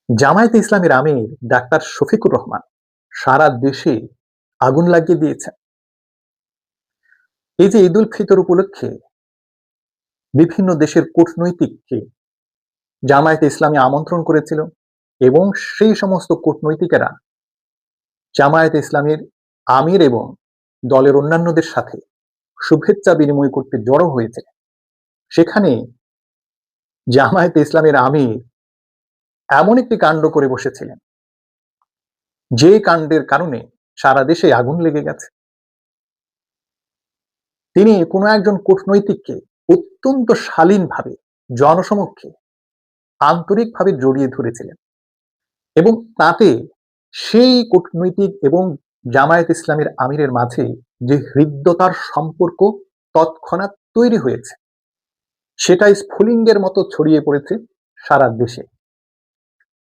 জামায়াতে ইসলামীর আমির ডাক্তার শফিকুর রহমান সারা দেশে আগুন লাগিয়ে দিয়েছেন। এই যে ঈদুল ফিতর উপলক্ষে বিভিন্ন দেশের কূটনৈতিককে জামায়াতে ইসলামী আমন্ত্রণ করেছিল এবং সেই সমস্ত কূটনৈতিকেরা জামায়াতে ইসলামীর আমির এবং দলের অন্যান্যদের সাথে শুভেচ্ছা বিনিময় করতে জড়ো হয়েছে। সেখানে জামায়াতে ইসলামীর আমির এমন একটি কাণ্ড করে বসেছিলেন, যে কাণ্ডের কারণে সারা দেশে আগুন লেগে গেছে। তিনি কোনো একজন কূটনৈতিককে অত্যন্ত শালীনভাবে জনসমক্ষে আন্তরিকভাবে জড়িয়ে ধরেছিলেন এবং তাতে সেই কূটনৈতিক এবং জামায়াত ইসলামীর আমিরের মাঝে যে হৃদ্যতার সম্পর্ক তৎক্ষণাৎ তৈরি হয়েছে, সেটা স্ফুলিঙ্গের মতো ছড়িয়ে পড়েছে সারা দেশে।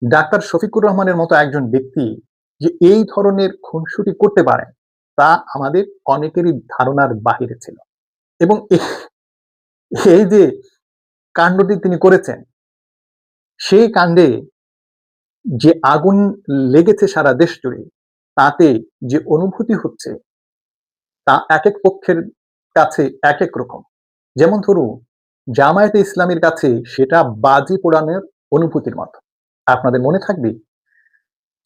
ডাক্তার শফিকুর রহমানের মতো একজন ব্যক্তি যে এই ধরনের খুনসুটি করতে পারেন, তা আমাদের অনেকেরই ধারণার বাহিরে ছিল। এবং এই যে কাণ্ডটি তিনি করেছেন, সেই কাণ্ডে যে আগুন লেগেছে সারা দেশ জুড়ে, তাতে যে অনুভূতি হচ্ছে তা একেক পক্ষের কাছে একেক রকম। যেমন ধরুন, জামায়াতে ইসলামীর কাছে সেটা বাজি পোড়ানোর অনুভূতির মতো। আপনাদের মনে থাকবে,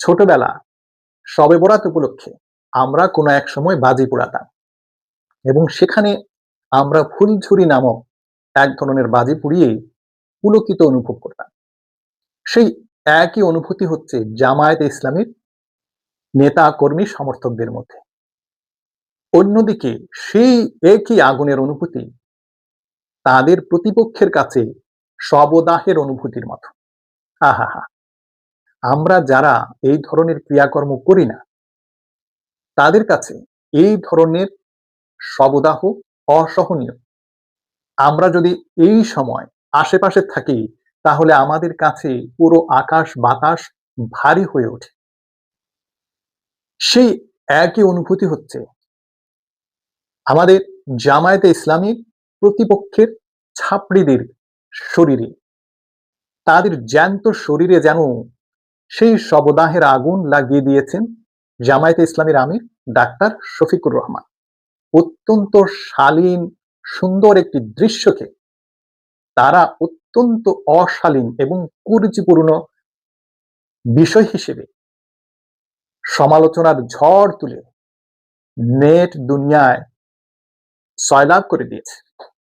ছোটবেলা শবে বরাত উপলক্ষে আমরা কোনো এক সময় বাজি পোড়াতাম এবং সেখানে আমরা ফুলঝুরি নামক এক ধরনের বাজি পুড়িয়ে পুলকিত অনুভব করতাম। সেই একই অনুভূতি হচ্ছে জামায়াতে ইসলামীর নেতা কর্মী সমর্থকদের মধ্যে। অন্যদিকে সেই একই আগুনের অনুভূতি তাদের প্রতিপক্ষের কাছে শবদাহের অনুভূতির মতো। আহা! আমরা যারা এই ধরনের ক্রিয়াকর্ম করি না, তাদের কাছে এই ধরনের শবদাহ অসহনীয়। আমরা যদি এই সময় আশেপাশে থাকি, তাহলে আমাদের কাছে পুরো আকাশ বাতাস ভারী হয়ে ওঠে। সেই একই অনুভূতি হচ্ছে আমাদের জামায়াতে ইসলামী প্রতিপক্ষের ছাত্রীদের শরীরে, তাদের জ্যান্ত শরীরে যেন সেই শবদাহের আগুন লাগিয়ে দিয়েছেন জামায়াতে ইসলামীর আমির ডাক্তার শফিকুর রহমান। অত্যন্ত শালীন সুন্দর একটি দৃশ্যকে তারা অত্যন্ত অশালীন এবং কুরুচিপূর্ণ বিষয় হিসেবে সমালোচনার ঝড় তুলে নেট দুনিয়ায় সয়লাব করে দিয়েছে।